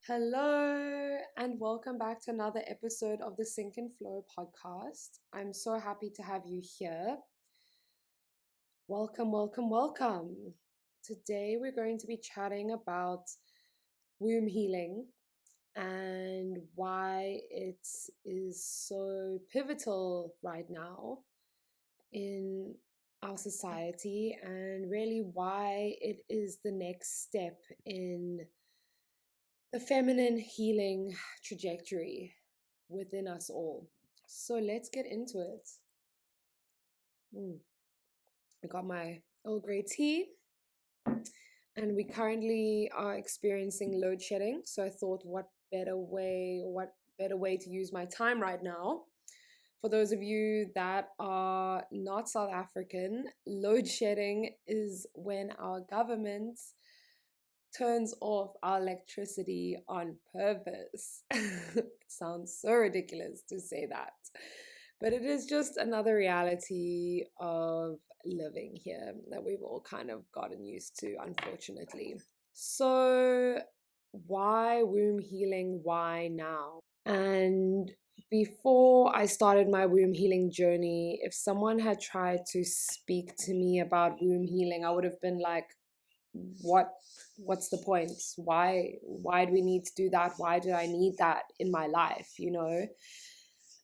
Hello, and welcome back to another episode of the Sync and Flow podcast. I'm so happy to have you here. Welcome, welcome, welcome. Today, we're going to be chatting about womb healing and why it is so pivotal right now in our society, and really why it is the next step in the feminine healing trajectory within us all. So let's get into it. I got my Earl Grey tea, and we currently are experiencing load shedding. So I thought, what better way to use my time right now? For those of you that are not South African, load shedding is when our government turns off our electricity on purpose. It sounds so ridiculous to say that, but it is just another reality of living here that we've all kind of gotten used to, unfortunately. So, why womb healing? Why now? And before I started my womb healing journey, if someone had tried to speak to me about womb healing, I would have been like, what's the point? Why do we need to do that? Why do I need that in my life,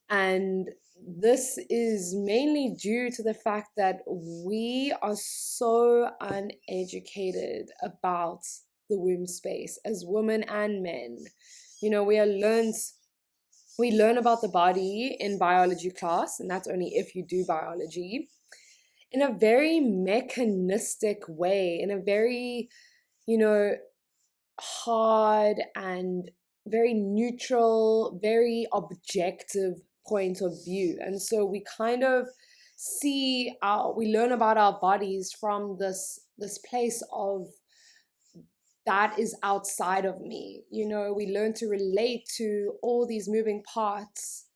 And this is mainly due to the fact that we are so uneducated about the womb space as women and men. We learn about the body in biology class, and that's only if you do biology, in a very mechanistic way, in a very, hard and very neutral, very objective point of view. And so we kind of we learn about our bodies from this place of that is outside of me. We learn to relate to all these moving parts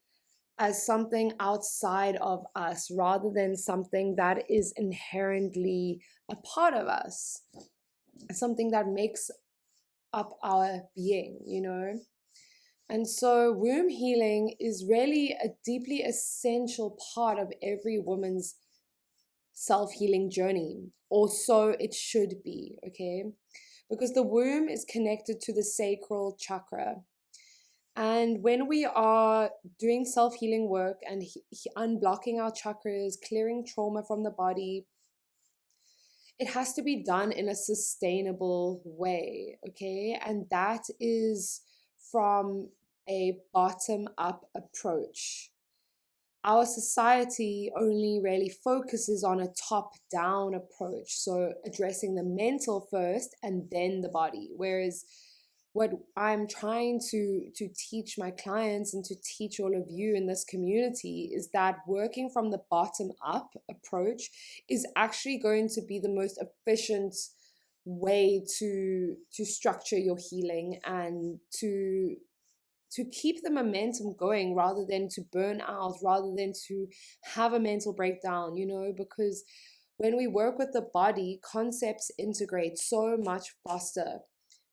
as something outside of us rather than something that is inherently a part of us, something that makes up our being. And so womb healing is really a deeply essential part of every woman's self-healing journey, or so it should be, okay? Because the womb is connected to the sacral chakra. And when we are doing self-healing work and unblocking our chakras, clearing trauma from the body, it has to be done in a sustainable way, okay? And that is from a bottom-up approach. Our society only really focuses on a top-down approach, so addressing the mental first and then the body, whereas what I'm trying to teach my clients and to teach all of you in this community is that working from the bottom up approach is actually going to be the most efficient way to structure your healing and to keep the momentum going rather than to burn out, rather than to have a mental breakdown, because when we work with the body, concepts integrate so much faster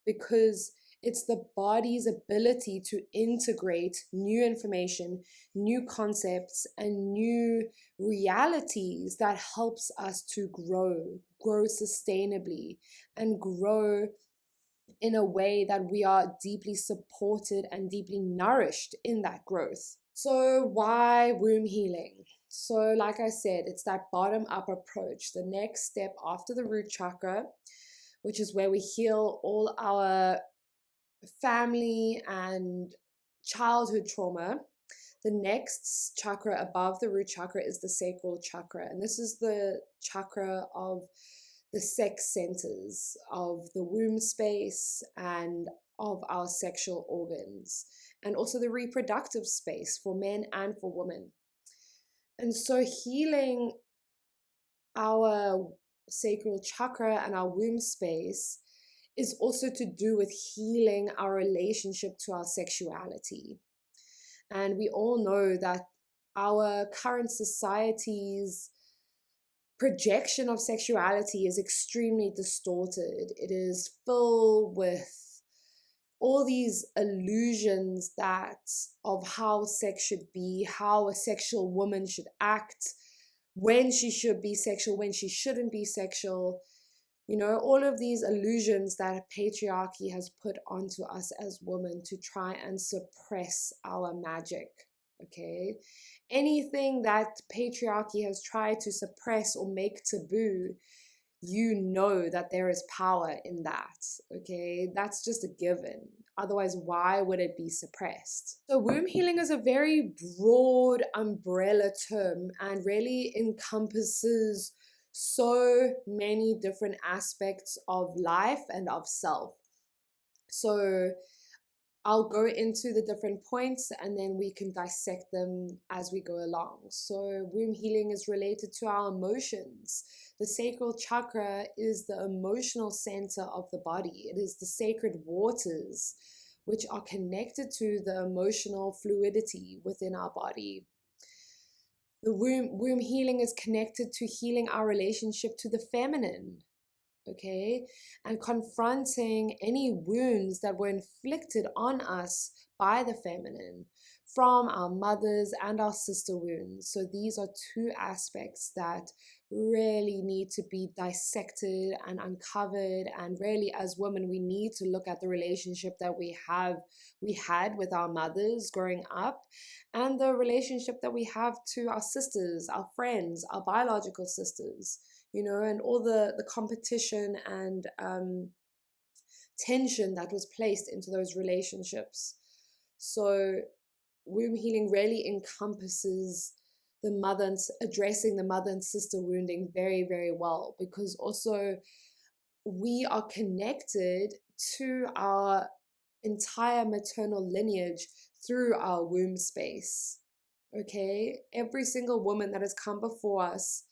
because it's the body's ability to integrate new information, new concepts, and new realities that helps us to grow sustainably, and grow in a way that we are deeply supported and deeply nourished in that growth. So why womb healing? So like I said, it's that bottom up approach, the next step after the root chakra, which is where we heal all our family and childhood trauma. The next chakra above the root chakra is the sacral chakra. And this is the chakra of the sex centers, of the womb space, and of our sexual organs, and also the reproductive space for men and for women. And so healing our sacral chakra and our womb space is also to do with healing our relationship to our sexuality. And we all know that our current society's projection of sexuality is extremely distorted. It is filled with all these illusions that of how sex should be, how a sexual woman should act, when she should be sexual, when she shouldn't be sexual. All of these illusions that patriarchy has put onto us as women to try and suppress our magic. Okay, anything that patriarchy has tried to suppress or make taboo, that there is power in that. Okay, that's just a given. Otherwise, why would it be suppressed? So womb healing is a very broad umbrella term and really encompasses so many different aspects of life and of self. So I'll go into the different points and then we can dissect them as we go along. So womb healing is related to our emotions. The sacral chakra is the emotional center of the body. It is the sacred waters which are connected to the emotional fluidity within our body. The womb healing is connected to healing our relationship to the feminine. Okay, and confronting any wounds that were inflicted on us by the feminine from our mothers and our sister wounds. So these are two aspects that really need to be dissected and uncovered. And really, as women, we need to look at the relationship that we had with our mothers growing up, and the relationship that we have to our sisters, our friends, our biological sisters, and all the competition and tension that was placed into those relationships. So womb healing really encompasses addressing the mother and sister wounding very, very well, because also we are connected to our entire maternal lineage through our womb space. Okay, every single woman that has come before us,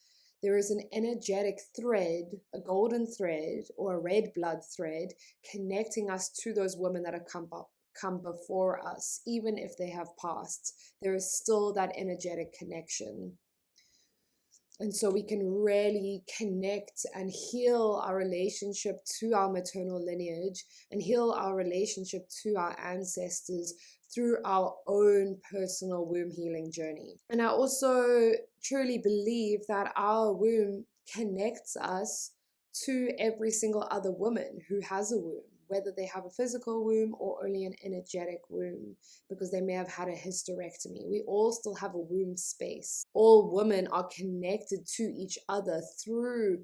there is an energetic thread, a golden thread or a red blood thread connecting us to those women that have come before us. Even if they have passed, there is still that energetic connection. And so we can really connect and heal our relationship to our maternal lineage and heal our relationship to our ancestors through our own personal womb healing journey. And I also truly believe that our womb connects us to every single other woman who has a womb, whether they have a physical womb or only an energetic womb, because they may have had a hysterectomy. We all still have a womb space. All women are connected to each other through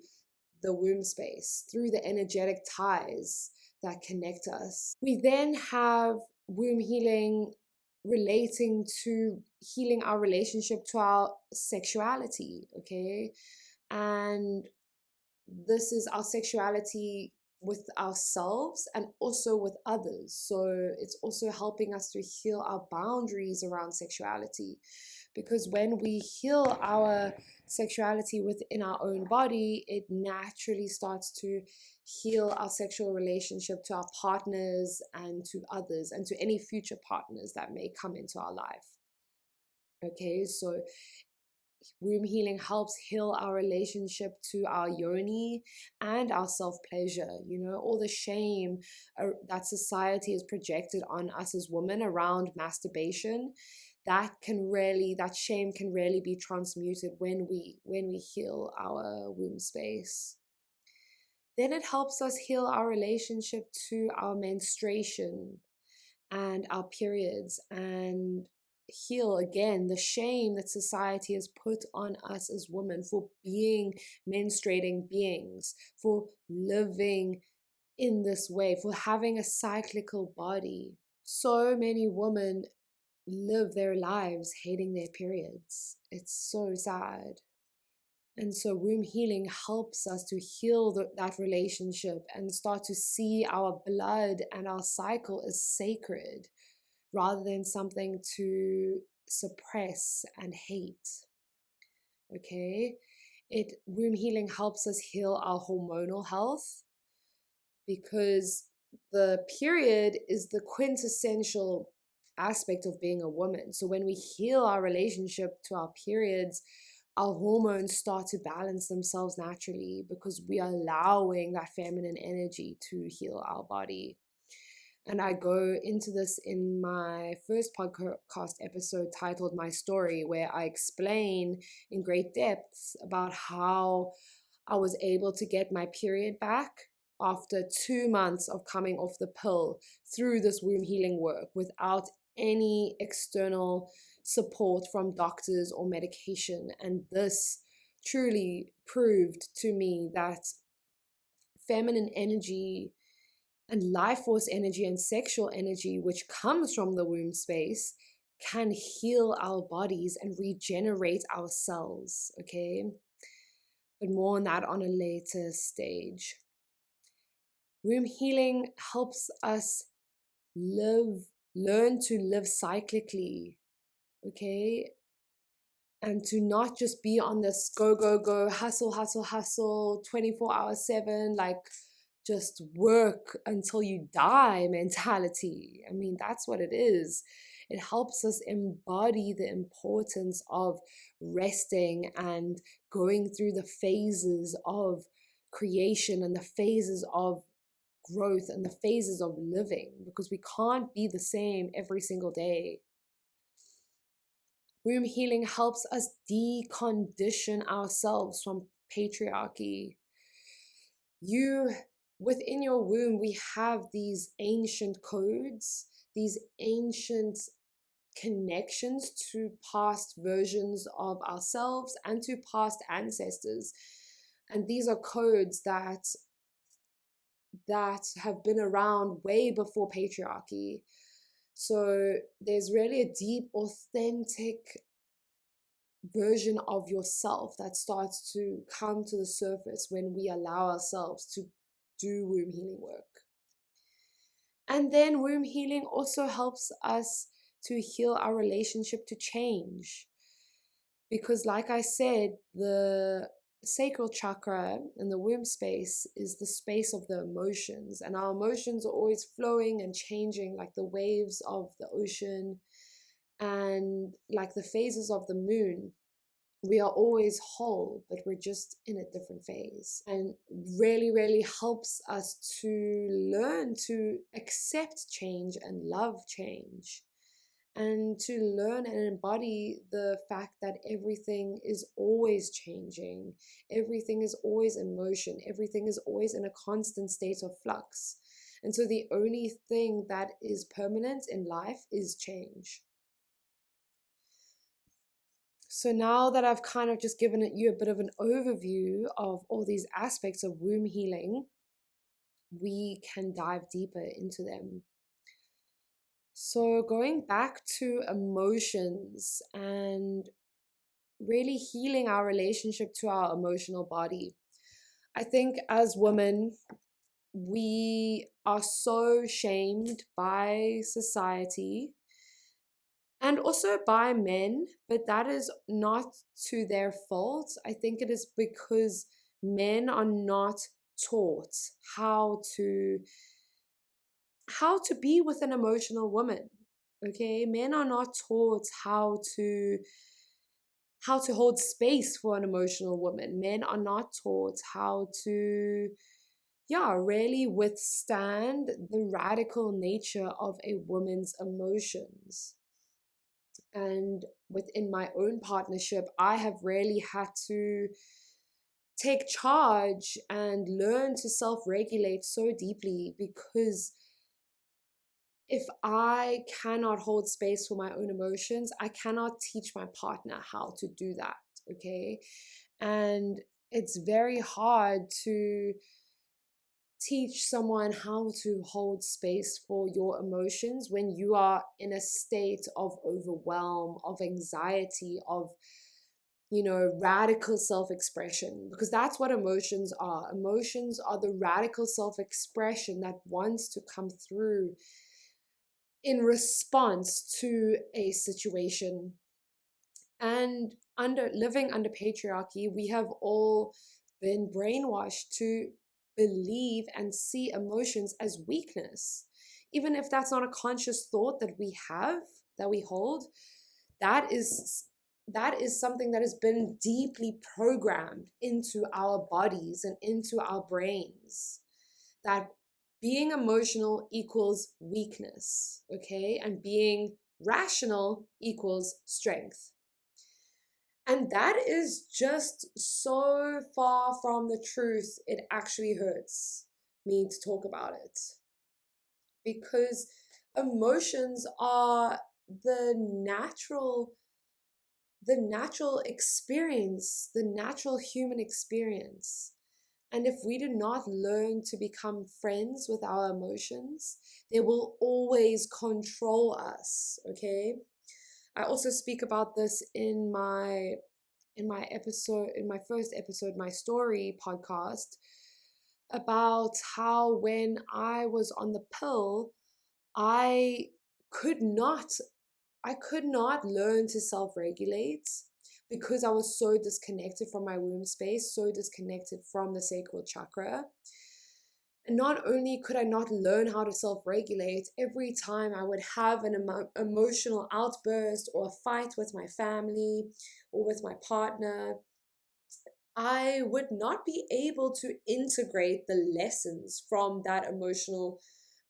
the womb space, through the energetic ties that connect us. We then have womb healing relating to healing our relationship to our sexuality, okay? And this is our sexuality with ourselves and also with others. So it's also helping us to heal our boundaries around sexuality, because when we heal our sexuality within our own body, it naturally starts to heal our sexual relationship to our partners and to others and to any future partners that may come into our life. Okay, so womb healing helps heal our relationship to our yoni and our self-pleasure. All the shame that society has projected on us as women around masturbation, that shame can really be transmuted when we heal our womb space. Then it helps us heal our relationship to our menstruation and our periods, and heal again the shame that society has put on us as women for being menstruating beings, for living in this way, for having a cyclical body. So many women live their lives hating their periods. It's so sad. And so womb healing helps us to heal that relationship and start to see our blood and our cycle as sacred, rather than something to suppress and hate. Okay? Womb healing helps us heal our hormonal health, because the period is the quintessential aspect of being a woman. So when we heal our relationship to our periods, our hormones start to balance themselves naturally, because we are allowing that feminine energy to heal our body. And I go into this in my first podcast episode titled My Story, where I explain in great depths about how I was able to get my period back after 2 months of coming off the pill through this womb healing work without any external support from doctors or medication. And this truly proved to me that feminine energy and life force energy and sexual energy, which comes from the womb space, can heal our bodies and regenerate our cells. Okay. But more on that on a later stage. Womb healing helps us learn to live cyclically. Okay. And to not just be on this go, go, go, hustle, hustle, hustle, 24 hours, 7, like just work until you die mentality. I mean, that's what it is. It helps us embody the importance of resting and going through the phases of creation and the phases of growth and the phases of living, because we can't be the same every single day. Womb healing helps us decondition ourselves from patriarchy. Within your womb, we have these ancient codes, these ancient connections to past versions of ourselves and to past ancestors. And these are codes that have been around way before patriarchy. So there's really a deep, authentic version of yourself that starts to come to the surface when we allow ourselves to do womb healing work. And then womb healing also helps us to heal our relationship to change. Because like I said, the sacral chakra and the womb space is the space of the emotions, and our emotions are always flowing and changing like the waves of the ocean and like the phases of the moon. We are always whole, but we're just in a different phase, and really, really helps us to learn to accept change and love change, and to learn and embody the fact that everything is always changing, everything is always in motion, everything is always in a constant state of flux. And so the only thing that is permanent in life is change. So now that I've kind of just given you a bit of an overview of all these aspects of womb healing, we can dive deeper into them. So going back to emotions and really healing our relationship to our emotional body. I think as women, we are so shamed by society and also by men, but that is not to their fault. I think it is because men are not taught how to be with an emotional woman. Okay, men are not taught how to hold space for an emotional woman. Men are not taught how to really withstand the radical nature of a woman's emotions. And within my own partnership, I have really had to take charge and learn to self-regulate so deeply, because if I cannot hold space for my own emotions, I cannot teach my partner how to do that, okay? And it's very hard to teach someone how to hold space for your emotions when you are in a state of overwhelm, of anxiety, of radical self-expression, because that's what emotions are. Emotions are the radical self-expression that wants to come through in response to a situation. And living under patriarchy, we have all been brainwashed to believe and see emotions as weakness. Even if that's not a conscious thought that we have, that we hold, that is something that has been deeply programmed into our bodies and into our brains, that being emotional equals weakness, okay? And being rational equals strength. And that is just so far from the truth, it actually hurts me to talk about it. Because emotions are the natural experience, the natural human experience. And if we do not learn to become friends with our emotions, they will always control us, okay? I also speak about this in my first episode, my story podcast, about how when I was on the pill, I could not I could not learn to self-regulate because I was so disconnected from my womb space, so disconnected from the sacral chakra. And not only could I not learn how to self-regulate, every time I would have an emotional outburst or a fight with my family or with my partner, I would not be able to integrate the lessons from that emotional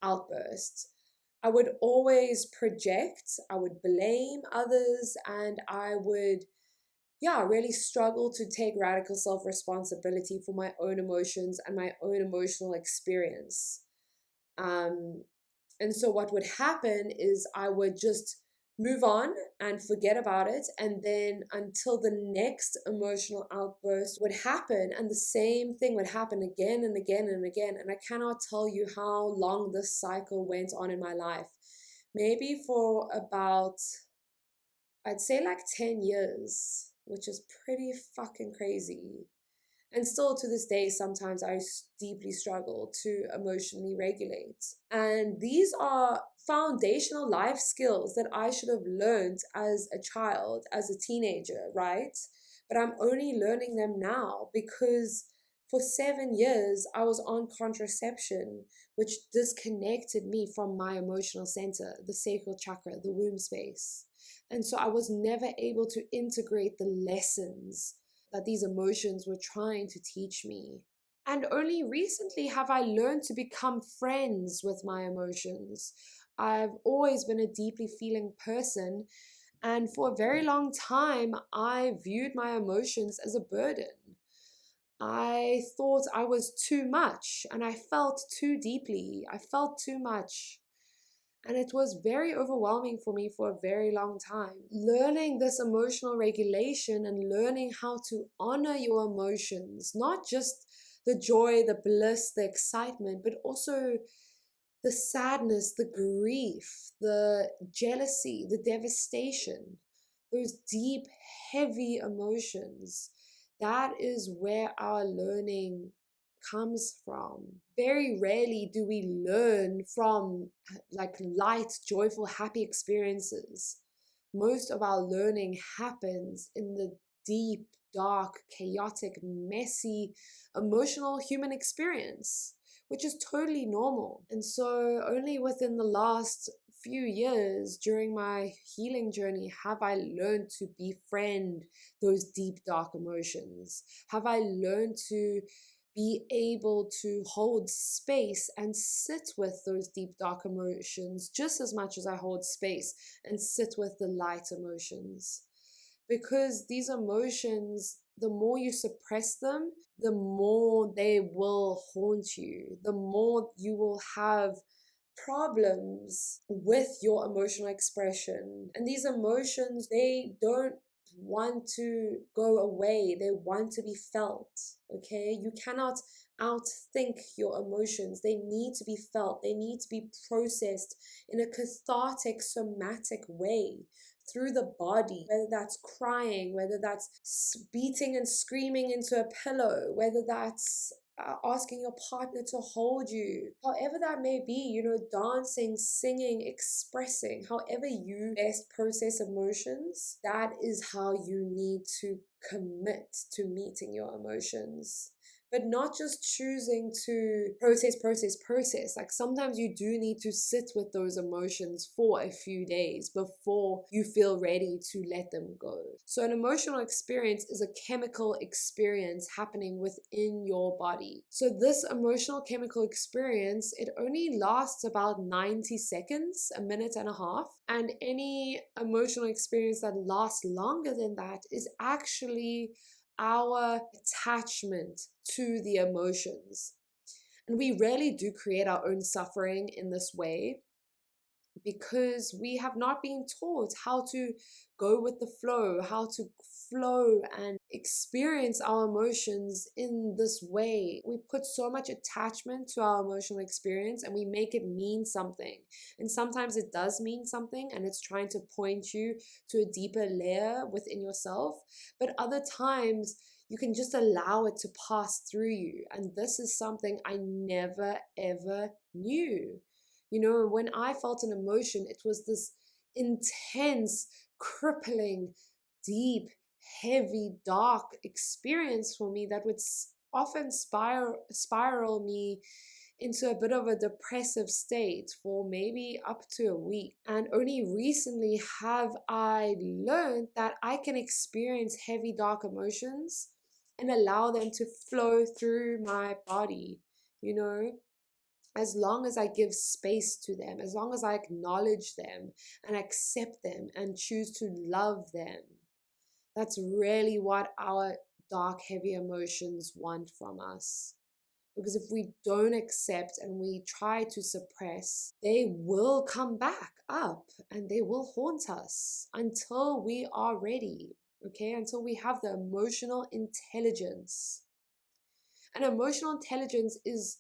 outburst. I would always project, I would blame others, and I would, really struggle to take radical self responsibility for my own emotions and my own emotional experience. Um, and so what would happen is I would just move on and forget about it. And then until the next emotional outburst would happen, and the same thing would happen again and again and again. And I cannot tell you how long this cycle went on in my life. Maybe for about, I'd say like 10 years, which is pretty fucking crazy. And still to this day, sometimes I deeply struggle to emotionally regulate. And these are foundational life skills that I should have learned as a child, as a teenager, right? But I'm only learning them now because for 7 years I was on contraception, which disconnected me from my emotional center, the sacral chakra, the womb space. And so I was never able to integrate the lessons that these emotions were trying to teach me. And only recently have I learned to become friends with my emotions. I've always been a deeply feeling person, and for a very long time, I viewed my emotions as a burden. I thought I was too much, and I felt too deeply. I felt too much. And it was very overwhelming for me for a very long time. Learning this emotional regulation and learning how to honor your emotions, not just the joy, the bliss, the excitement, but also the sadness, the grief, the jealousy, the devastation, those deep, heavy emotions. That is where our learning comes from. Very rarely do we learn from like light, joyful, happy experiences. Most of our learning happens in the deep, dark, chaotic, messy, emotional human experience, which is totally normal. And so only within the last few years during my healing journey have I learned to befriend those deep, dark emotions. Have I learned to be able to hold space and sit with those deep, dark emotions just as much as I hold space and sit with the light emotions. Because these emotions, the more you suppress them, the more they will haunt you, the more you will have problems with your emotional expression. And these emotions, they don't want to go away, they want to be felt. Okay, you cannot outthink your emotions. They need to be felt, they need to be processed in a cathartic, somatic way through the body, whether that's crying, whether that's beating and screaming into a pillow, whether that's asking your partner to hold you, however that may be, dancing, singing, expressing, however you best process emotions, that is how you need to commit to meeting your emotions. but not just choosing to process. Like sometimes you do need to sit with those emotions for a few days before you feel ready to let them go. So an emotional experience is a chemical experience happening within your body. So this emotional chemical experience, it only lasts about 90 seconds, a minute and a half. And any emotional experience that lasts longer than that is actually our attachment to the emotions. And we rarely do create our own suffering in this way because we have not been taught how to go with the flow, how to flow and experience our emotions in this way. We put so much attachment to our emotional experience and we make it mean something. And sometimes it does mean something and it's trying to point you to a deeper layer within yourself. But other times, you can just allow it to pass through you. And this is something I never ever knew. When I felt an emotion, it was this intense, crippling, deep, heavy, dark experience for me that would often spiral me into a bit of a depressive state for maybe up to a week. And only recently have I learned that I can experience heavy, dark emotions and allow them to flow through my body, as long as I give space to them, as long as I acknowledge them and accept them and choose to love them. That's really what our dark, heavy emotions want from us. Because if we don't accept and we try to suppress, they will come back up and they will haunt us until we are ready, okay? Until we have the emotional intelligence. And emotional intelligence is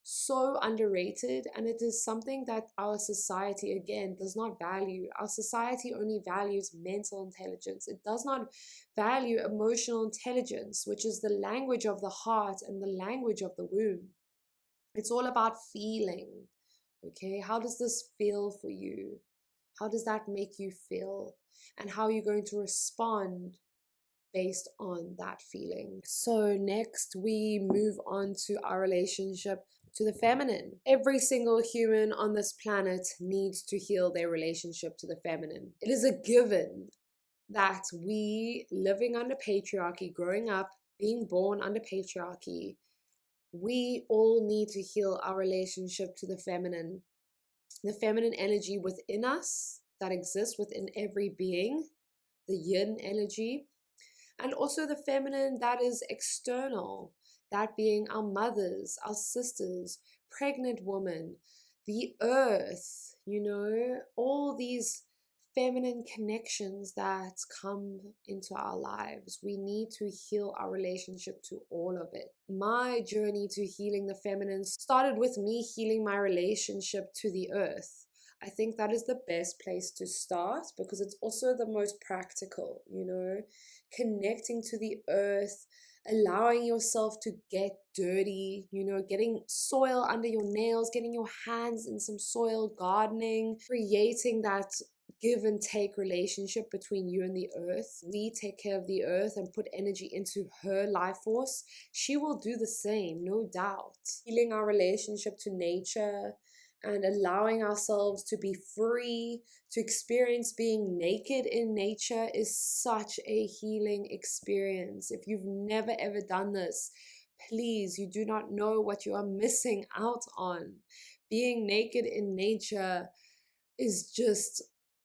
so underrated, and it is something that our society, again, does not value. Our society only values mental intelligence. It does not value emotional intelligence, which is the language of the heart and the language of the womb. It's all about feeling, okay? How does this feel for you? How does that make you feel? And how are you going to respond based on that feeling? So next we move on to our relationship to the feminine. Every single human on this planet needs to heal their relationship to the feminine. It is a given that we, living under patriarchy, growing up, being born under patriarchy, we all need to heal our relationship to the feminine energy within us that exists within every being, the yin energy, and also the feminine that is external, that being our mothers, our sisters, pregnant women, the earth, all these feminine connections that come into our lives. We need to heal our relationship to all of it. My journey to healing the feminine started with me healing my relationship to the earth. I think that is the best place to start because it's also the most practical, connecting to the earth, allowing yourself to get dirty, getting soil under your nails, getting your hands in some soil, gardening, creating that give and take relationship between you and the earth. We take care of the earth and put energy into her life force. She will do the same, no doubt. Healing our relationship to nature and allowing ourselves to be free, to experience being naked in nature is such a healing experience. If you've never ever done this, please, you do not know what you are missing out on. Being naked in nature is just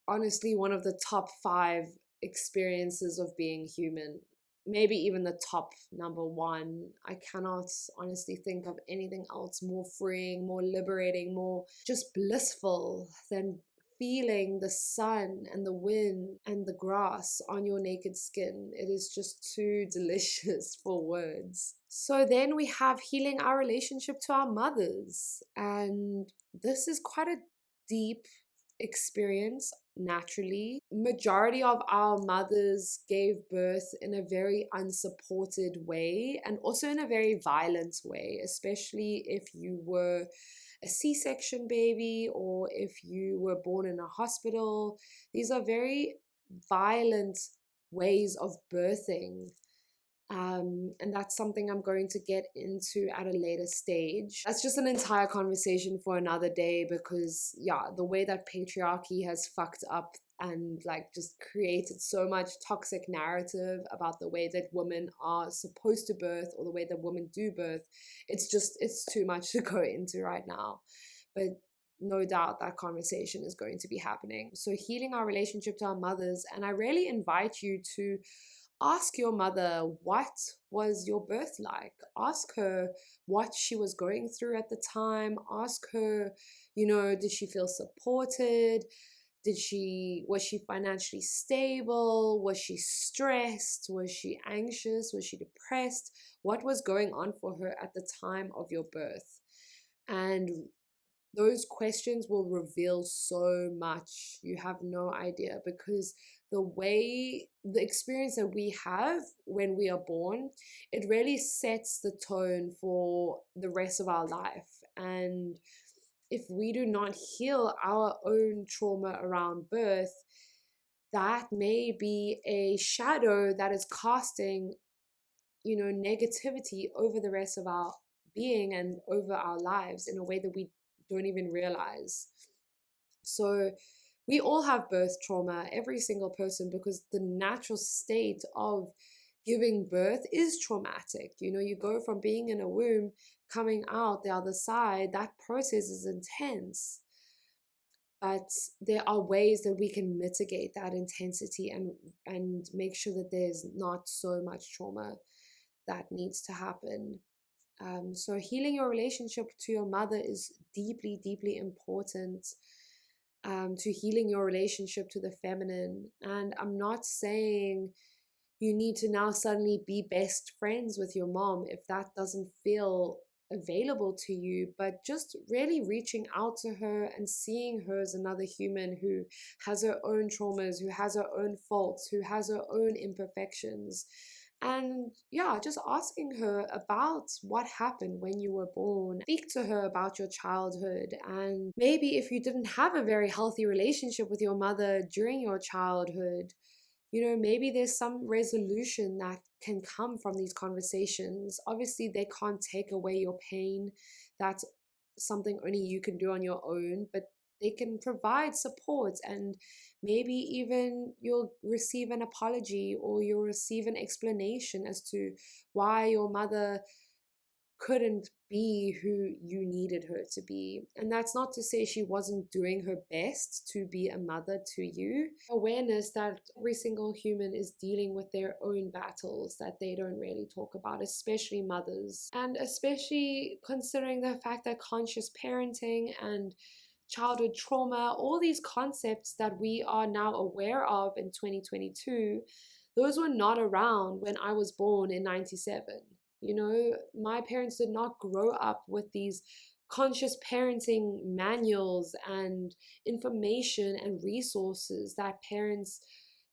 honestly one of the top 5 experiences of being human. Maybe even the top number 1. I cannot honestly think of anything else more freeing, more liberating, more just blissful than feeling the sun and the wind and the grass on your naked skin. It is just too delicious for words. So then we have healing our relationship to our mothers. And this is quite a deep experience naturally. Majority of our mothers gave birth in a very unsupported way and also in a very violent way, especially if you were a C-section baby or if you were born in a hospital. These are very violent ways of birthing. And that's something I'm going to get into at a later stage. That's just an entire conversation for another day, because yeah, the way that patriarchy has fucked up and like just created so much toxic narrative about the way that women are supposed to birth or the way that women do birth, it's too much to go into right now. But no doubt that conversation is going to be happening. So healing our relationship to our mothers, and I really invite you to ask your mother, what was your birth like? Ask her what she was going through at the time. Ask her, did she feel supported? Was she financially stable? Was she stressed? Was she anxious? Was she depressed? What was going on for her at the time of your birth? And those questions will reveal so much. You have no idea, because the experience that we have when we are born, it really sets the tone for the rest of our life. And if we do not heal our own trauma around birth, that may be a shadow that is casting, negativity over the rest of our being and over our lives in a way that we don't even realize. So we all have birth trauma, every single person, because the natural state of giving birth is traumatic. You go from being in a womb, coming out the other side, that process is intense. But there are ways that we can mitigate that intensity and make sure that there's not so much trauma that needs to happen. So healing your relationship to your mother is deeply, deeply important, to healing your relationship to the feminine. And I'm not saying you need to now suddenly be best friends with your mom if that doesn't feel available to you, but just really reaching out to her and seeing her as another human who has her own traumas, who has her own faults, who has her own imperfections. And yeah, just asking her about what happened when you were born. Speak to her about your childhood. And maybe if you didn't have a very healthy relationship with your mother during your childhood, maybe there's some resolution that can come from these conversations. Obviously, they can't take away your pain. That's something only you can do on your own, but they can provide support, and maybe even you'll receive an apology or you'll receive an explanation as to why your mother couldn't be who you needed her to be. And that's not to say she wasn't doing her best to be a mother to you. Awareness that every single human is dealing with their own battles that they don't really talk about, especially mothers. And especially considering the fact that conscious parenting and childhood trauma, all these concepts that we are now aware of in 2022, those were not around when I was born in 97. My parents did not grow up with these conscious parenting manuals and information and resources that parents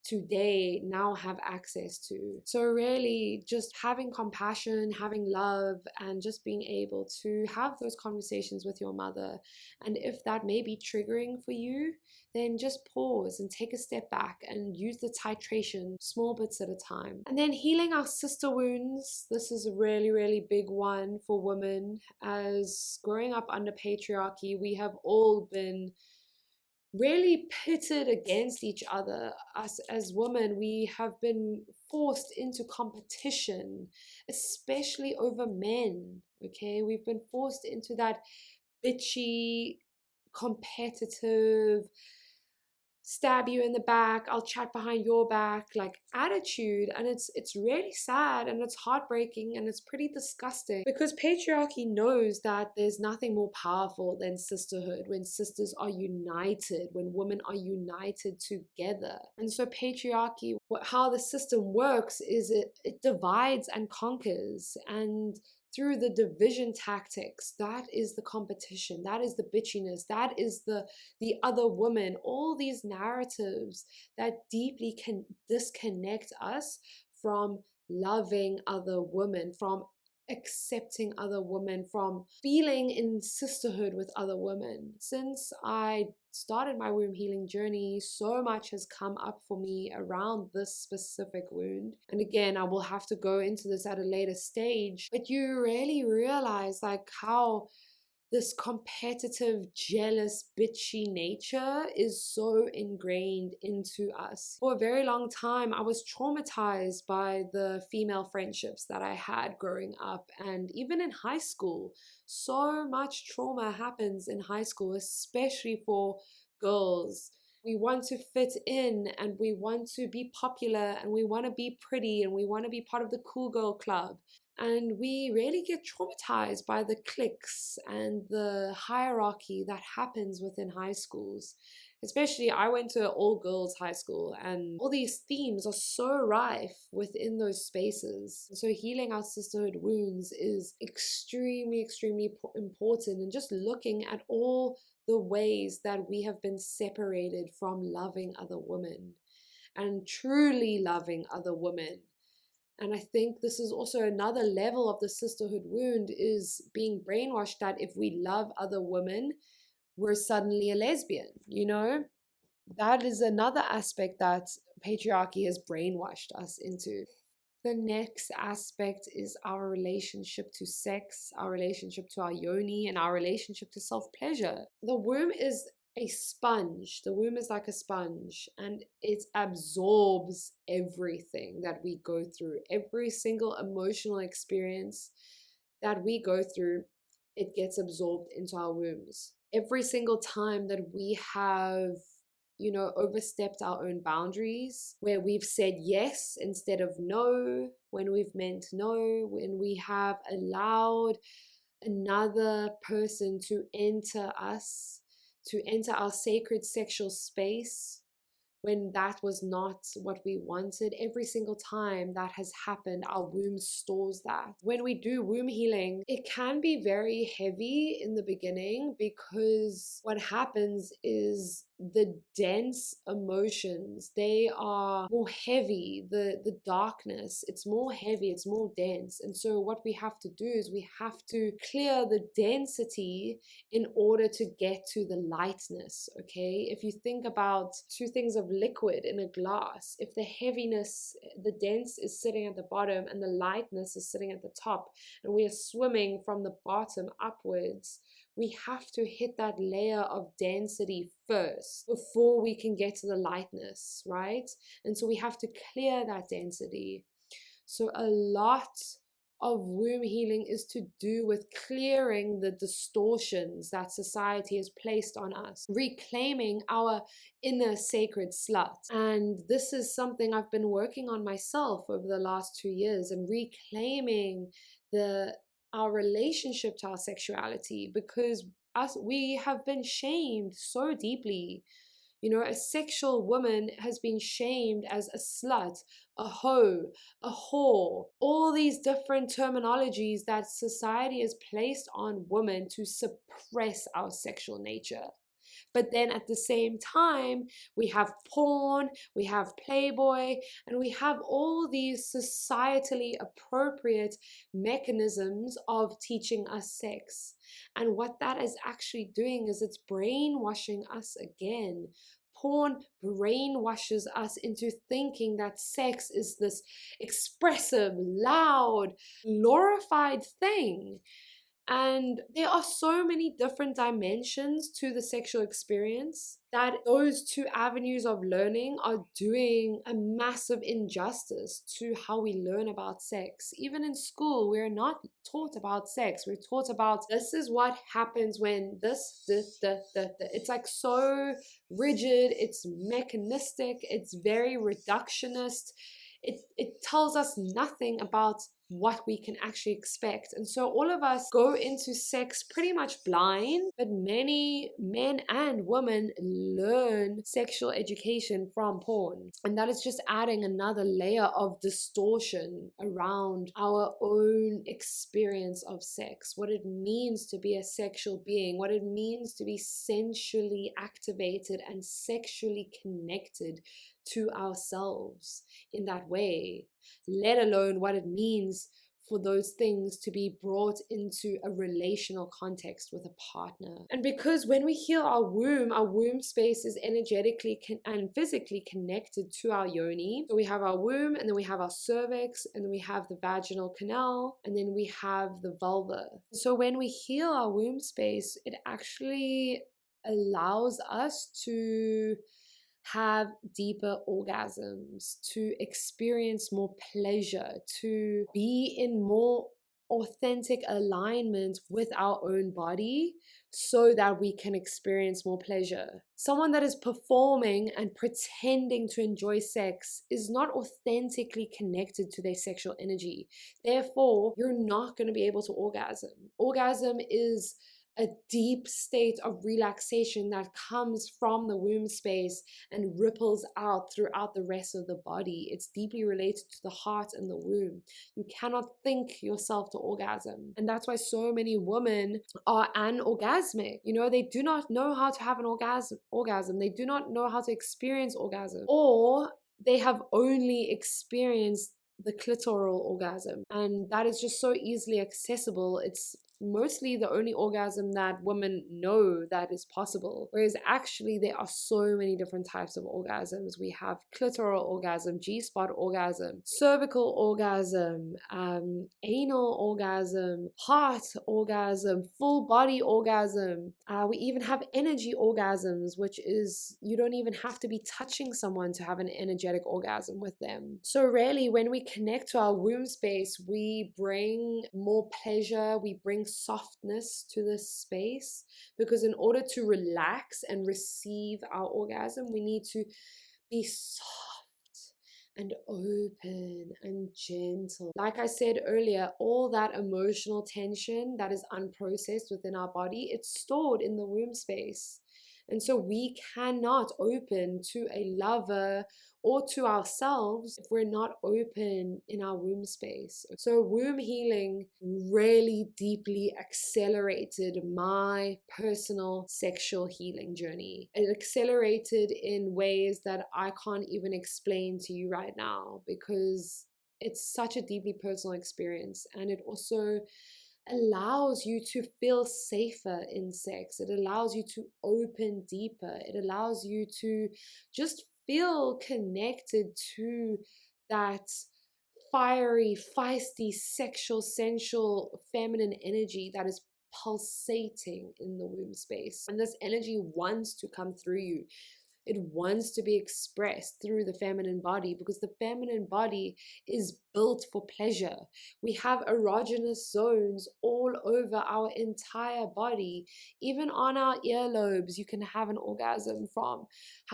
today now have access to. So really just having compassion, having love, and just being able to have those conversations with your mother. And if that may be triggering for you, then just pause and take a step back and use the titration small bits at a time. And then healing our sister wounds. This is a really, really big one for women. As growing up under patriarchy, we have all been really pitted against each other. Us as women, we have been forced into competition, especially over men. Okay, we've been forced into that bitchy, competitive, stab you in the back, I'll chat behind your back, like attitude. And it's really sad and it's heartbreaking and it's pretty disgusting, because patriarchy knows that there's nothing more powerful than sisterhood, when sisters are united, when women are united together. And so patriarchy, how the system works is it divides and conquers, and through the division tactics, that is the competition, that is the bitchiness, that is the other woman, all these narratives that deeply can disconnect us from loving other women, from accepting other women, from feeling in sisterhood with other women. Since I started my womb healing journey, so much has come up for me around this specific wound. And again, I will have to go into this at a later stage, but you really realize like how this competitive, jealous, bitchy nature is so ingrained into us. For a very long time, I was traumatized by the female friendships that I had growing up, and even in high school. So much trauma happens in high school, especially for girls. We want to fit in, and we want to be popular, and we want to be pretty, and we want to be part of the cool girl club. And we really get traumatized by the cliques and the hierarchy that happens within high schools. Especially, I went to an all girls high school, and all these themes are so rife within those spaces. So, healing our sisterhood wounds is extremely, extremely important. And just looking at all the ways that we have been separated from loving other women and truly loving other women. And I think this is also another level of the sisterhood wound, is being brainwashed that if we love other women, we're suddenly a lesbian, you know? That is another aspect that patriarchy has brainwashed us into. The next aspect is our relationship to sex, our relationship to our yoni, and our relationship to self-pleasure. The womb is a sponge. The womb is like a sponge, and it absorbs everything that we go through. Every single emotional experience that we go through, it gets absorbed into our wombs. Every single time that we have overstepped our own boundaries, where we've said yes instead of no, when we've meant no, when we have allowed another person to enter us, to enter our sacred sexual space, when that was not what we wanted. Every single time that has happened, our womb stores that. When we do womb healing, it can be very heavy in the beginning, because what happens is the dense emotions, they are more heavy. The darkness, it's more heavy, it's more dense. And so what we have to do is we have to clear the density in order to get to the lightness. Okay, if you think about two things of liquid in a glass, if the heaviness, the dense is sitting at the bottom and the lightness is sitting at the top, and we are swimming from the bottom upwards, we have to hit that layer of density first before we can get to the lightness, right? And so we have to clear that density. So a lot of womb healing is to do with clearing the distortions that society has placed on us, reclaiming our inner sacred slut. And this is something I've been working on myself over the last 2 years, and reclaiming our relationship to our sexuality, because we have been shamed so deeply. A sexual woman has been shamed as a slut, a hoe, a whore, all these different terminologies that society has placed on women to suppress our sexual nature. But then at the same time, we have porn, we have Playboy, and we have all these societally appropriate mechanisms of teaching us sex. And what that is actually doing is it's brainwashing us again. Porn brainwashes us into thinking that sex is this expressive, loud, glorified thing. And there are so many different dimensions to the sexual experience that those two avenues of learning are doing a massive injustice to how we learn about sex. Even in school, we're not taught about sex. We're taught about, this is what happens when this. It's like so rigid, it's mechanistic, it's very reductionist. It tells us nothing about what we can actually expect. And so all of us go into sex pretty much blind, but many men and women learn sexual education from porn. And that is just adding another layer of distortion around our own experience of sex, what it means to be a sexual being, what it means to be sensually activated and sexually connected to ourselves in that way, let alone what it means for those things to be brought into a relational context with a partner. And because when we heal our womb space is energetically and physically connected to our yoni. So we have our womb, and then we have our cervix, and then we have the vaginal canal, and then we have the vulva. So when we heal our womb space, it actually allows us to have deeper orgasms, to experience more pleasure, to be in more authentic alignment with our own body so that we can experience more pleasure. Someone that is performing and pretending to enjoy sex is not authentically connected to their sexual energy. Therefore, you're not going to be able to orgasm. Orgasm is a deep state of relaxation that comes from the womb space and ripples out throughout the rest of the body. It's deeply related to the heart and the womb. You cannot think yourself to orgasm. And that's why so many women are anorgasmic. You know, they do not know how to have an orgasm. They do not know how to experience orgasm. Or they have only experienced the clitoral orgasm. And that is just so easily accessible. It's mostly the only orgasm that women know that is possible. Whereas actually there are so many different types of orgasms. We have clitoral orgasm, G-spot orgasm, cervical orgasm, anal orgasm, heart orgasm, full body orgasm. We even have energy orgasms, which is you don't even have to be touching someone to have an energetic orgasm with them. So really, when we connect to our womb space, we bring more pleasure, we bring softness to this space, because in order to relax and receive our orgasm, we need to be soft and open and gentle. Like I said earlier, all that emotional tension that is unprocessed within our body, it's stored in the womb space. And so we cannot open to a lover or to ourselves if we're not open in our womb space. So womb healing really deeply accelerated my personal sexual healing journey. It accelerated in ways that I can't even explain to you right now, because it's such a deeply personal experience. And it also allows you to feel safer in sex. It allows you to open deeper. It allows you to just feel connected to that fiery, feisty, sexual, sensual, feminine energy that is pulsating in the womb space. And this energy wants to come through you. It wants to be expressed through the feminine body, because the feminine body is built for pleasure. We have erogenous zones all over our entire body. Even on our earlobes, you can have an orgasm from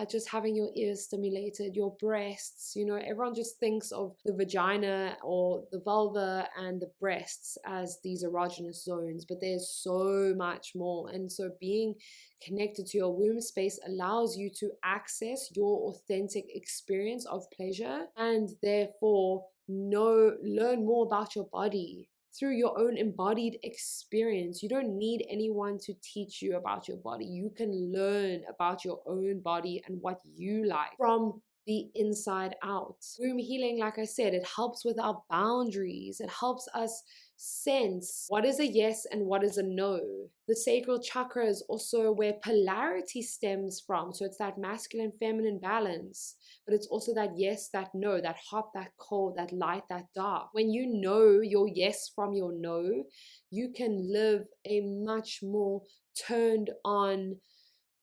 just having your ears stimulated, your breasts. You know, everyone just thinks of the vagina or the vulva and the breasts as these erogenous zones, but there's so much more. And so being connected to your womb space allows you to access your authentic experience of pleasure, and therefore learn more about your body through your own embodied experience. You don't need anyone to teach you about your body. You can learn about your own body and what you like from the inside out. Womb healing, like I said, it helps with our boundaries. It helps us sense what is a yes and what is a no. The sacral chakra is also where polarity stems from. So it's that masculine feminine balance, but it's also that yes, that no, that hot, that cold, that light, that dark. When you know your yes from your no, you can live a much more turned on,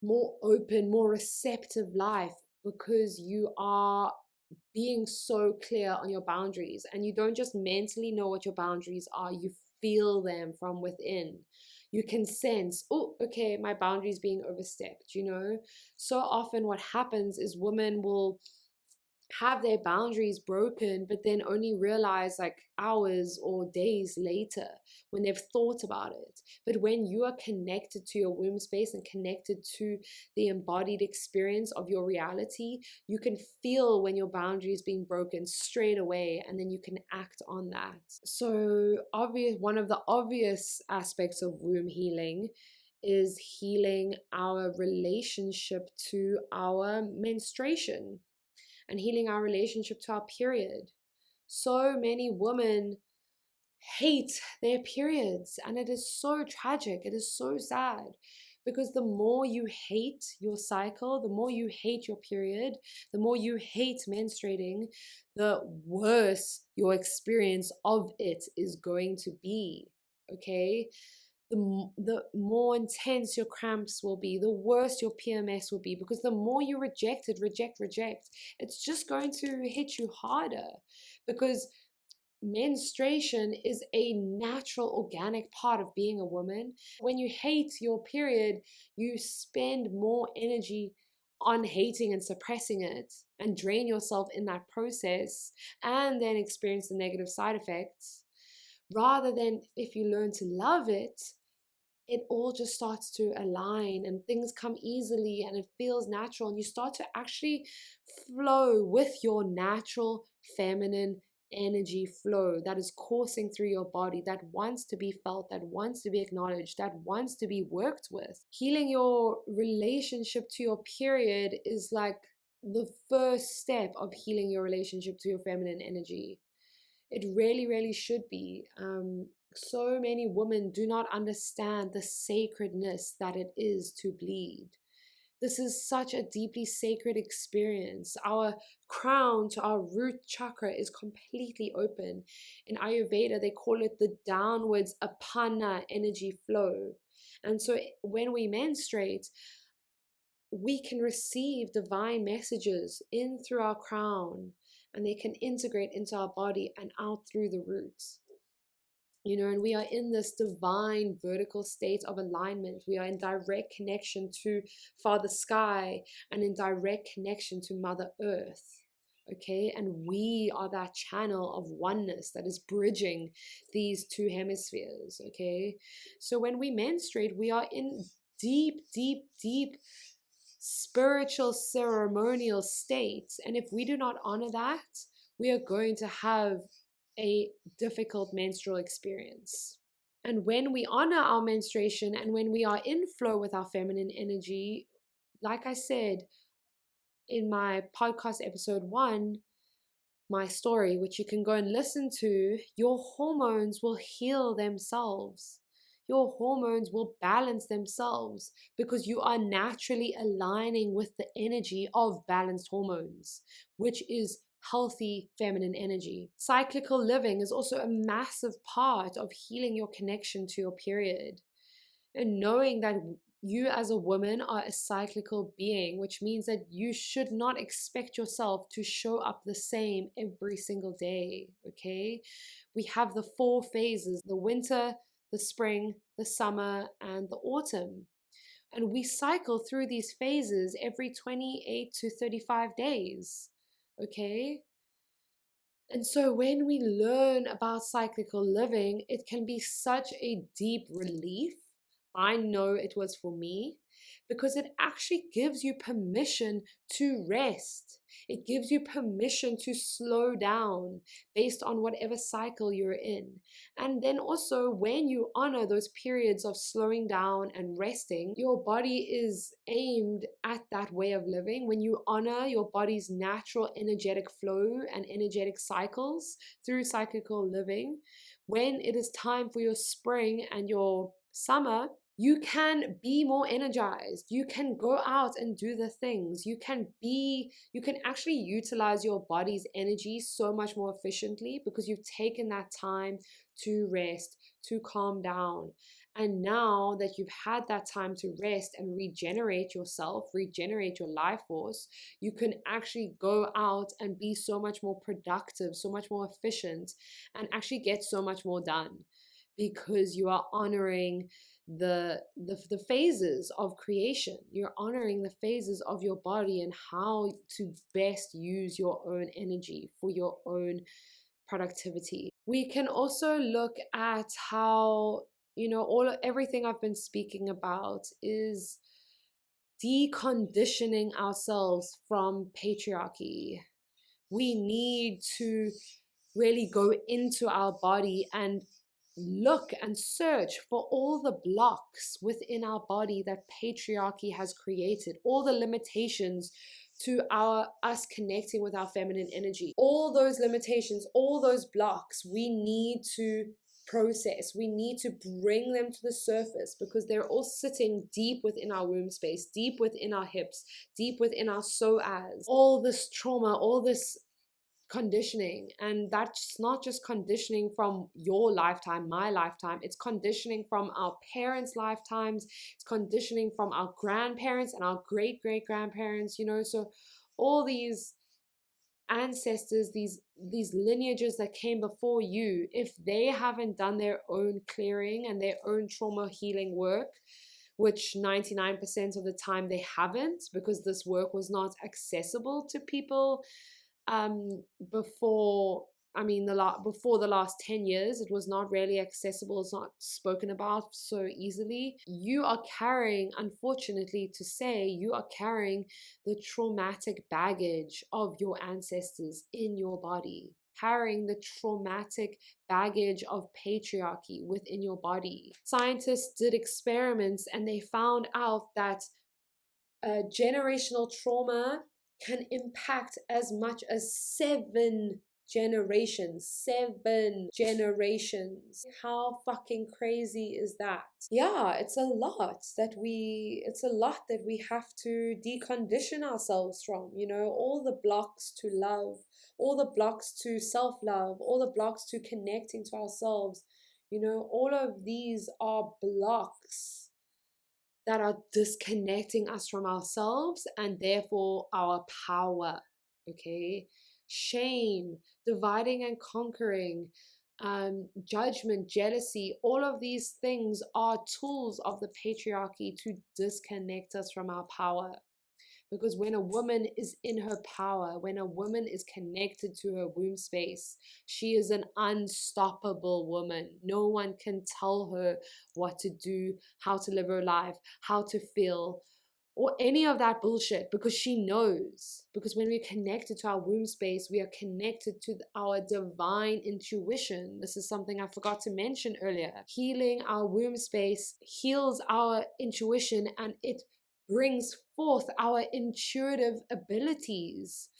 more open, more receptive life, because you are being so clear on your boundaries, and you don't just mentally know what your boundaries are, you feel them from within. You can sense, oh, okay, my boundaries being overstepped, you know. So often what happens is women will have their boundaries broken, but then only realize like hours or days later when they've thought about it. But when you are connected to your womb space and connected to the embodied experience of your reality, you can feel when your boundary is being broken straight away, and then you can act on that. So one of the obvious aspects of womb healing is healing our relationship to our menstruation and healing our relationship to our period. So many women hate their periods. And it is so tragic. It is so sad. Because the more you hate your cycle, the more you hate your period, the more you hate menstruating, the worse your experience of it is going to be. Okay? The more intense your cramps will be, the worse your PMS will be, because the more you reject, it's just going to hit you harder, because menstruation is a natural organic part of being a woman. When you hate your period, you spend more energy on hating and suppressing it and drain yourself in that process, and then experience the negative side effects, rather than if you learn to love it, it all just starts to align and things come easily and it feels natural, and you start to actually flow with your natural feminine energy flow that is coursing through your body, that wants to be felt, that wants to be acknowledged, that wants to be worked with. Healing your relationship to your period is like the first step of healing your relationship to your feminine energy. It really, really should be. So many women do not understand the sacredness that it is to bleed. This is such a deeply sacred experience. Our crown to our root chakra is completely open. In Ayurveda, they call it the downwards apana energy flow. And so when we menstruate, we can receive divine messages in through our crown, and they can integrate into our body and out through the roots. And we are in this divine vertical state of alignment. We are in direct connection to Father Sky and in direct connection to Mother Earth. Okay, and we are that channel of oneness that is bridging these two hemispheres. Okay, so when we menstruate, we are in deep, deep, deep spiritual ceremonial states, and if we do not honor that, we are going to have a difficult menstrual experience. And when we honor our menstruation and when we are in flow with our feminine energy, like I said in my podcast episode 1, my story, which you can go and listen to, your hormones will heal themselves. Your hormones will balance themselves because you are naturally aligning with the energy of balanced hormones, which is healthy feminine energy. Cyclical living is also a massive part of healing your connection to your period. And knowing that you as a woman are a cyclical being, which means that you should not expect yourself to show up the same every single day, okay? We have the 4 phases: the winter, the spring, the summer, and the autumn. And we cycle through these phases every 28 to 35 days, okay? And so when we learn about cyclical living, it can be such a deep relief. I know it was for me, because it actually gives you permission to rest. It gives you permission to slow down based on whatever cycle you're in. And then also, when you honor those periods of slowing down and resting, your body is aimed at that way of living. When you honor your body's natural energetic flow and energetic cycles through cyclical living, when it is time for your spring and your summer, you can be more energized. You can go out and do the things. You can actually utilize your body's energy so much more efficiently because you've taken that time to rest, to calm down. And now that you've had that time to rest and regenerate yourself, regenerate your life force, you can actually go out and be so much more productive, so much more efficient, and actually get so much more done because you are honoring the phases of creation. You're honoring the phases of your body and how to best use your own energy for your own productivity. We can also look at how, everything I've been speaking about is deconditioning ourselves from patriarchy. We need to really go into our body and look and search for all the blocks within our body that patriarchy has created, all the limitations to us connecting with our feminine energy. All those limitations, all those blocks, we need to process. We need to bring them to the surface because they're all sitting deep within our womb space, deep within our hips, deep within our psoas. All this trauma, all this conditioning, and that's not just conditioning from your lifetime, my lifetime. It's conditioning from our parents' lifetimes. It's conditioning from our grandparents and our great grandparents, so all these ancestors, these lineages that came before you, if they haven't done their own clearing and their own trauma healing work, which 99% of the time they haven't, because this work was not accessible to people before, before the last 10 years, it was not really accessible. It's not spoken about so easily. You are carrying, unfortunately to say, you are carrying the traumatic baggage of your ancestors in your body, carrying the traumatic baggage of patriarchy within your body. Scientists did experiments and they found out that generational trauma can impact as much as 7 generations. 7 generations. How fucking crazy is that? Yeah, it's a lot that we have to decondition ourselves from, all the blocks to love, all the blocks to self-love, all the blocks to connecting to ourselves. All of these are blocks that are disconnecting us from ourselves and therefore our power. Okay, shame, dividing and conquering, judgment, jealousy, all of these things are tools of the patriarchy to disconnect us from our power. Because when a woman is in her power, when a woman is connected to her womb space, she is an unstoppable woman. No one can tell her what to do, how to live her life, how to feel, or any of that bullshit, because she knows. Because when we're connected to our womb space, we are connected to our divine intuition. This is something I forgot to mention earlier. Healing our womb space heals our intuition, and it brings forth our intuitive abilities,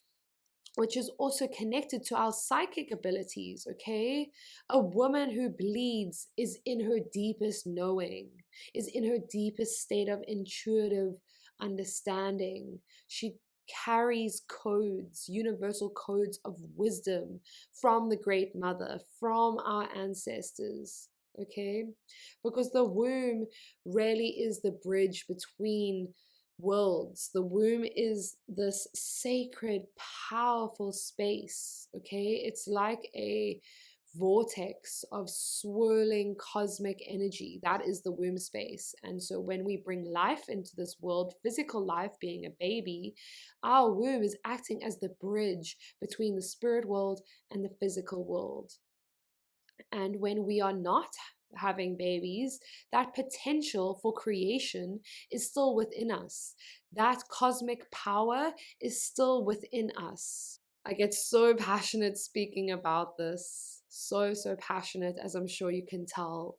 which is also connected to our psychic abilities. Okay, a woman who bleeds is in her deepest knowing, is in her deepest state of intuitive understanding. She carries codes, universal codes of wisdom from the Great Mother, from our ancestors. Okay, because the womb really is the bridge between worlds. The womb is this sacred, powerful space. Okay, it's like a vortex of swirling cosmic energy. That is the womb space. And so when we bring life into this world, physical life being a baby, our womb is acting as the bridge between the spirit world and the physical world. And when we are not having babies, that potential for creation is still within us. That cosmic power is still within us. I get so passionate speaking about this. So passionate, as I'm sure you can tell.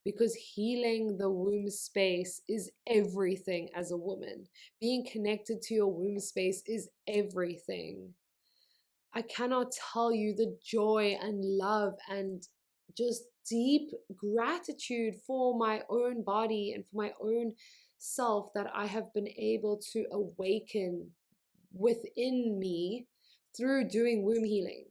Because healing the womb space is everything as a woman. Being connected to your womb space is everything. I cannot tell you the joy and love and just deep gratitude for my own body and for my own self that I have been able to awaken within me through doing womb healing.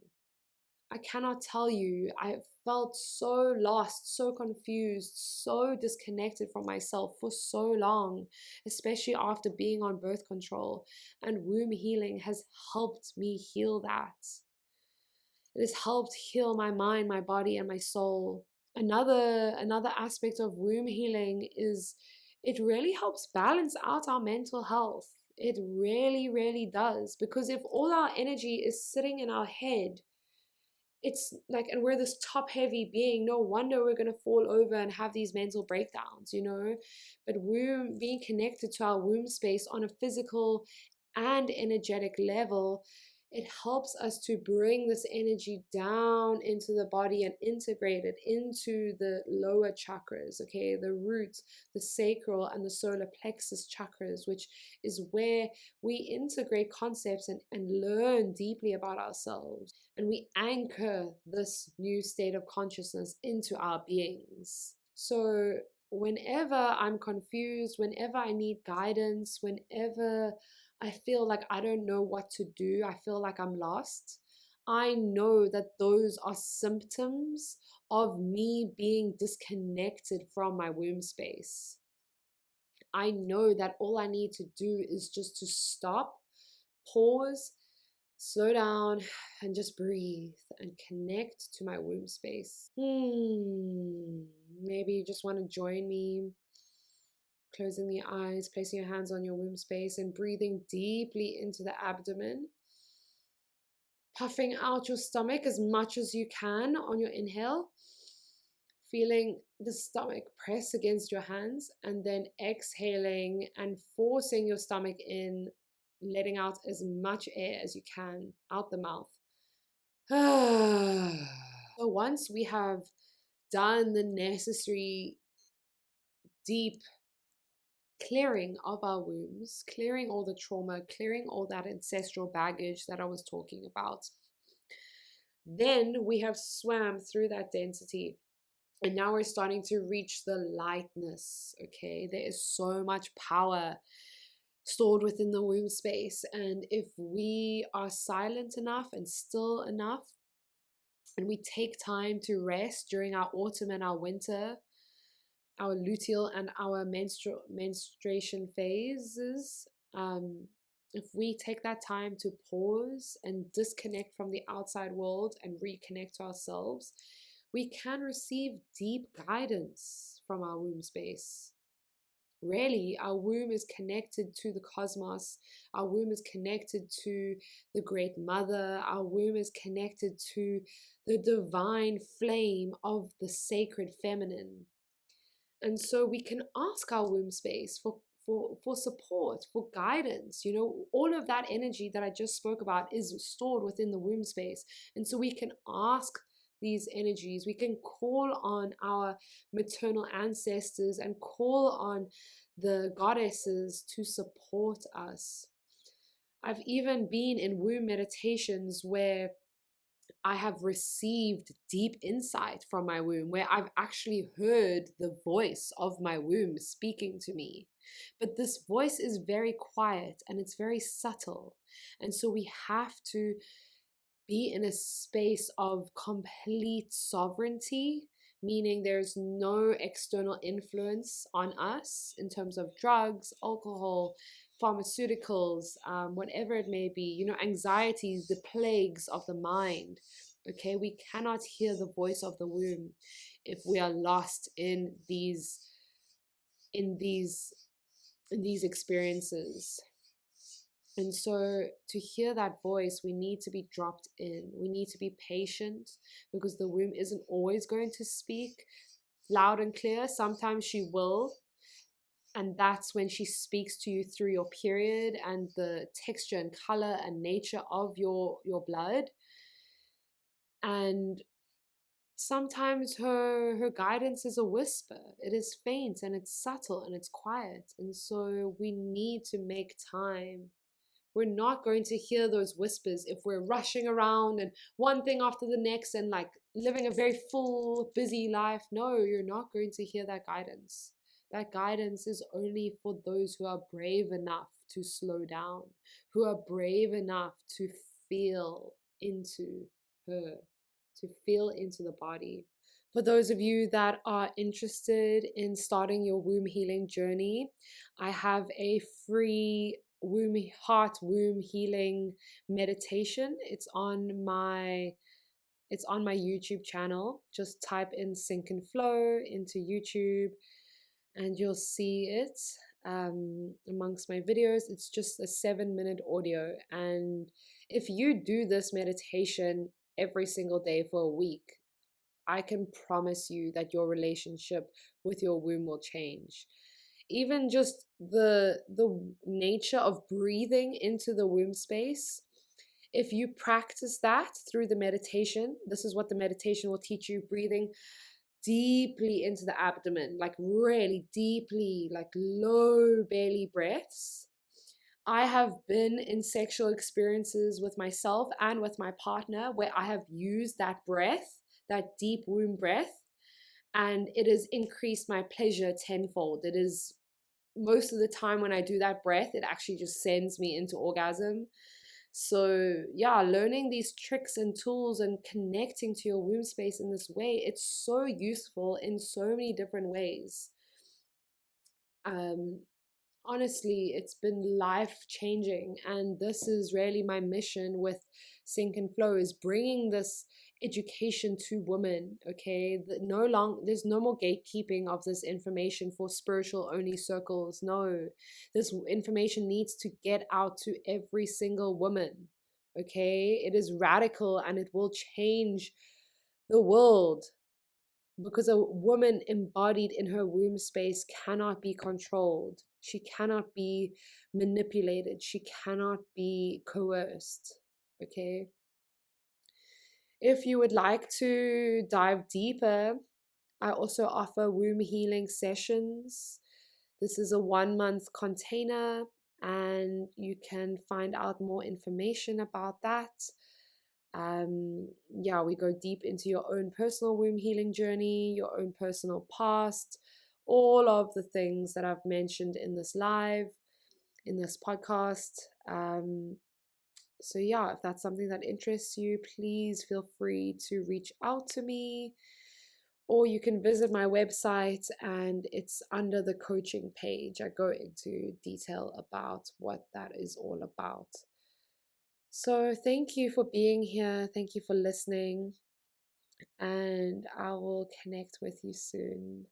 I cannot tell you, I felt so lost, so confused, so disconnected from myself for so long, especially after being on birth control. And womb healing has helped me heal that. It has helped heal my mind, my body, and my soul. Another aspect of womb healing is it really helps balance out our mental health. It really does. Because if all our energy is sitting in our head, it's like, and we're this top heavy being, no wonder we're going to fall over and have these mental breakdowns, But being connected to our womb space on a physical and energetic level It helps us to bring this energy down into the body and integrate it into the lower chakras, okay? The root, the sacral, and the solar plexus chakras, which is where we integrate concepts and learn deeply about ourselves. And we anchor this new state of consciousness into our beings. So whenever I'm confused, whenever I need guidance, whenever I feel like I don't know what to do, I feel like I'm lost, I know that those are symptoms of me being disconnected from my womb space. I know that all I need to do is just to stop, pause, slow down, and just breathe and connect to my womb space. Maybe you just want to join me, closing the eyes, placing your hands on your womb space and breathing deeply into the abdomen. Puffing out your stomach as much as you can on your inhale. Feeling the stomach press against your hands, and then exhaling and forcing your stomach in, letting out as much air as you can out the mouth. So once we have done the necessary deep clearing of our wombs, clearing all the trauma, clearing all that ancestral baggage that I was talking about, then we have swam through that density. And now we're starting to reach the lightness, okay? There is so much power stored within the womb space. And if we are silent enough and still enough, and we take time to rest during our autumn and our winter, our luteal and our menstruation phases, if we take that time to pause and disconnect from the outside world and reconnect to ourselves, we can receive deep guidance from our womb space. Really, our womb is connected to the cosmos. Our womb is connected to the Great Mother. Our womb is connected to the divine flame of the sacred feminine. And so we can ask our womb space for support, for guidance. You know, all of that energy that I just spoke about is stored within the womb space. And so we can ask these energies. We can call on our maternal ancestors and call on the goddesses to support us. I've even been in womb meditations where I have received deep insight from my womb, where I've actually heard the voice of my womb speaking to me. But this voice is very quiet and it's very subtle. And so we have to be in a space of complete sovereignty, meaning there's no external influence on us in terms of drugs, alcohol, pharmaceuticals, whatever it may be, you know, anxieties, the plagues of the mind. Okay, we cannot hear the voice of the womb if we are lost in these experiences. And so to hear that voice, we need to be dropped in. We need to be patient because the womb isn't always going to speak loud and clear. Sometimes she will. And that's when she speaks to you through your period and the texture and color and nature of your blood. And sometimes her guidance is a whisper. It is faint and it's subtle and it's quiet. And so we need to make time. We're not going to hear those whispers if we're rushing around and one thing after the next and like living a very full, busy life. No, you're not going to hear that guidance. That guidance is only for those who are brave enough to slow down, who are brave enough to feel into her, to feel into the body. For those of you that are interested in starting your womb healing journey, I have a free heart womb healing meditation. It's on my YouTube channel. Just type in Sync and Flow into YouTube and you'll see it amongst my videos. It's just a 7-minute audio, and if you do this meditation every single day for a week, I can promise you that your relationship with your womb will change. Even just the nature of breathing into the womb space If you practice that through the meditation, this is what the meditation will teach you: breathing deeply into the abdomen, like really deeply, like low belly breaths. I have been in sexual experiences with myself and with my partner where I have used that breath, that deep womb breath, and it has increased my pleasure tenfold. It is most of the time when I do that breath, it actually just sends me into orgasm. So, yeah, learning these tricks and tools and connecting to your womb space in this way, it's so useful in so many different ways. Um, Honestly, it's been life changing, and this is really my mission with Sync and Flow, is bringing this education to women. Okay, there's no more gatekeeping of this information for spiritual only circles. No, this information needs to get out to every single woman. Okay, it is radical and it will change the world, because a woman embodied in her womb space cannot be controlled. She cannot be manipulated. She cannot be coerced. Okay. If you would like to dive deeper, I also offer womb healing sessions. This is a 1 month container, and you can find out more information about that. Yeah, we go deep into your own personal womb healing journey, your own personal past, all of the things that I've mentioned in this live, in this podcast. So yeah, if that's something that interests you, please feel free to reach out to me, or you can visit my website and it's under the coaching page. I go into detail about what that is all about. So thank you for being here. Thank you for listening. And I will connect with you soon.